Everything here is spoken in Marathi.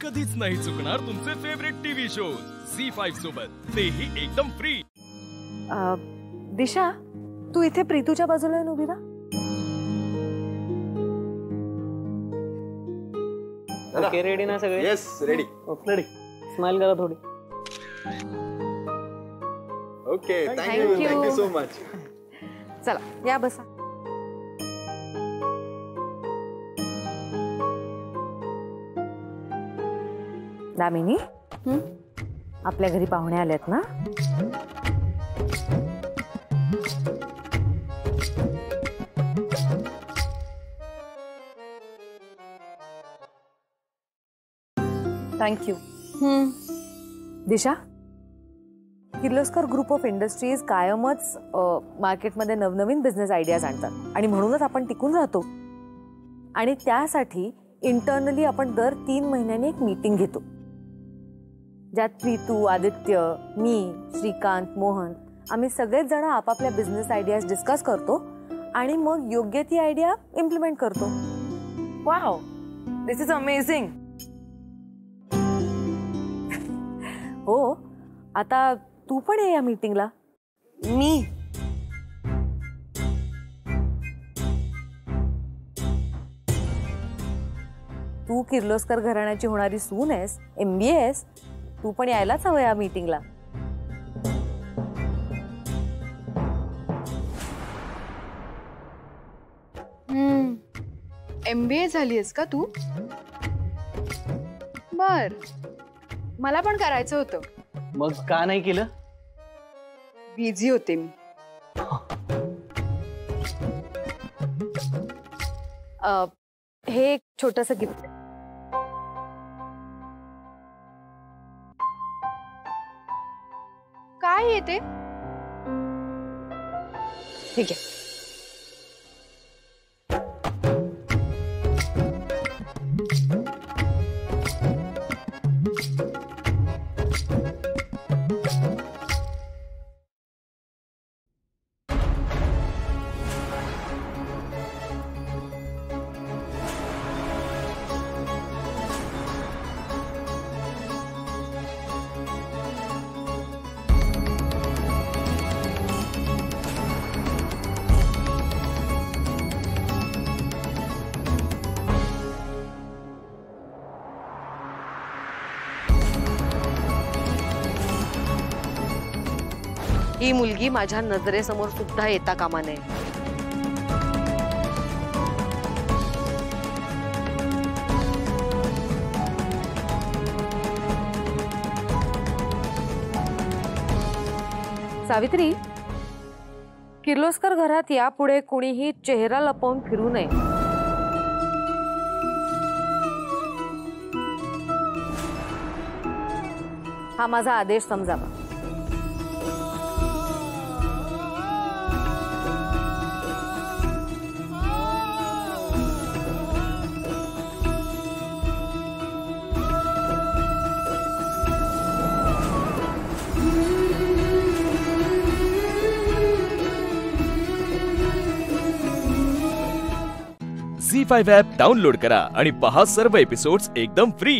कधीच नाही चुकणार तुमचे फेवरेट टीव्ही शोज झी5 सोबत, तेही एकदम फ्री। दिशा, तू इथे प्रीतूच्या बाजूला येऊन उभी राहा। ओके, रेडी ना सगळे? Yes, ready. रेडी। स्माइल करा थोडी। Okay, thank you so much. चला या बसा। दामिनी, आपल्या घरी पाहुणे आलेत ना? Thank you. Disha, Kirloskar group of industries कायमच मार्केटमध्ये नवनवीन बिझनेस आयडियाज आणतात आणि म्हणूनच आपण टिकून राहतो। आणि त्यासाठी इंटरनली आपण दर 3 महिन्यांनी एक मीटिंग घेतो, ज्यात प्रीतू, आदित्य, मी, श्रीकांत, मोहन आम्ही सगळेच जण आपापल्या बिझनेस आयडियाज डिस्कस करतो आणि मग योग्य ती आयडिया इम्प्लिमेंट करतो। Wow, this is amazing. हो, आता तू पण ये या मीटिंगला। मी तू किर्लोस्कर घराण्याची होणारी सून आहेस, MBA आहेस, तू पण यायलाच हवं या मीटिंगला। MBA झालीयस का तू? बर, मला पण करायचं होतं। मग का नाही केलं? बिझी होते मी। हे एक छोटंसं गिफ्ट आहे। काय येते? ठीक आहे। ही मुलगी माझ्या नजरेसमोर सुद्धा येता कामा नये। सावित्री, किर्लोस्कर घरात यापुढे कोणीही चेहरा लपवून फिरू नये। हा माझा आदेश समजावा। झी5 ॲप डाउनलोड करा आणि पहा सर्व एपिसोड्स एकदम फ्री।